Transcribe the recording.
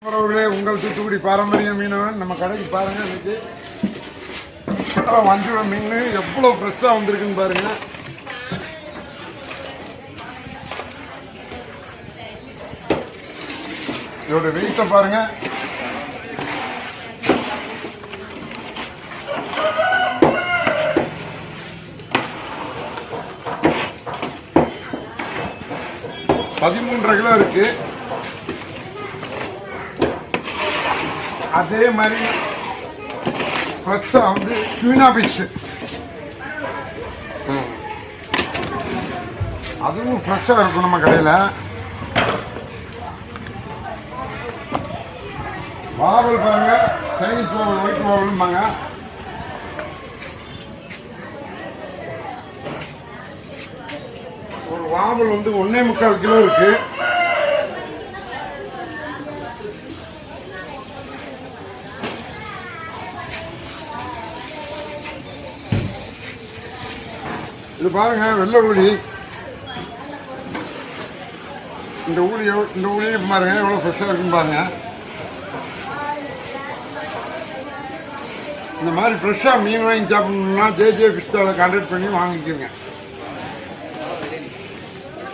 உறவுகளே, உங்கள் தூத்துக்குடி பாரம்பரிய மீனவன் நம்ம கடைக்கு பாருங்க. இன்னைக்கு வஞ்சிர மீன் எவ்வளவு ஃப்ரெஷ்ஷா வந்திருக்குன்னு பாருங்க. இதோட வெயிட்ட பாருங்க. $13 கிலோ இருக்கு. அதே மாதிரி ஃப்ரெஷ்ஷாக வந்து டியூனா ஃபிஷ், அதுவும் ஃப்ரெஷ்ஷாக இருக்கும் நம்ம கடையில். வாவல் பாருங்க, சைனீஸ் வாவல், ஒயிட் வாவல்பாங்க. ஒரு வாவல் வந்து 1.25 கிலோ இருக்கு. இது பாருங்க, வெள்ளை ஊழி. இந்த ஊழியை பாருங்க எவ்வளோ ஃப்ரெஷ்ஷாக இருக்குன்னு பாருங்க. இந்த மாதிரி ஃப்ரெஷ்ஷாக மீன் வாங்கி சாப்பிடணும்னா ஜே ஃபிஷ் ஸ்டாலை கான்டாக்ட் பண்ணி வாங்கிக்கோங்க.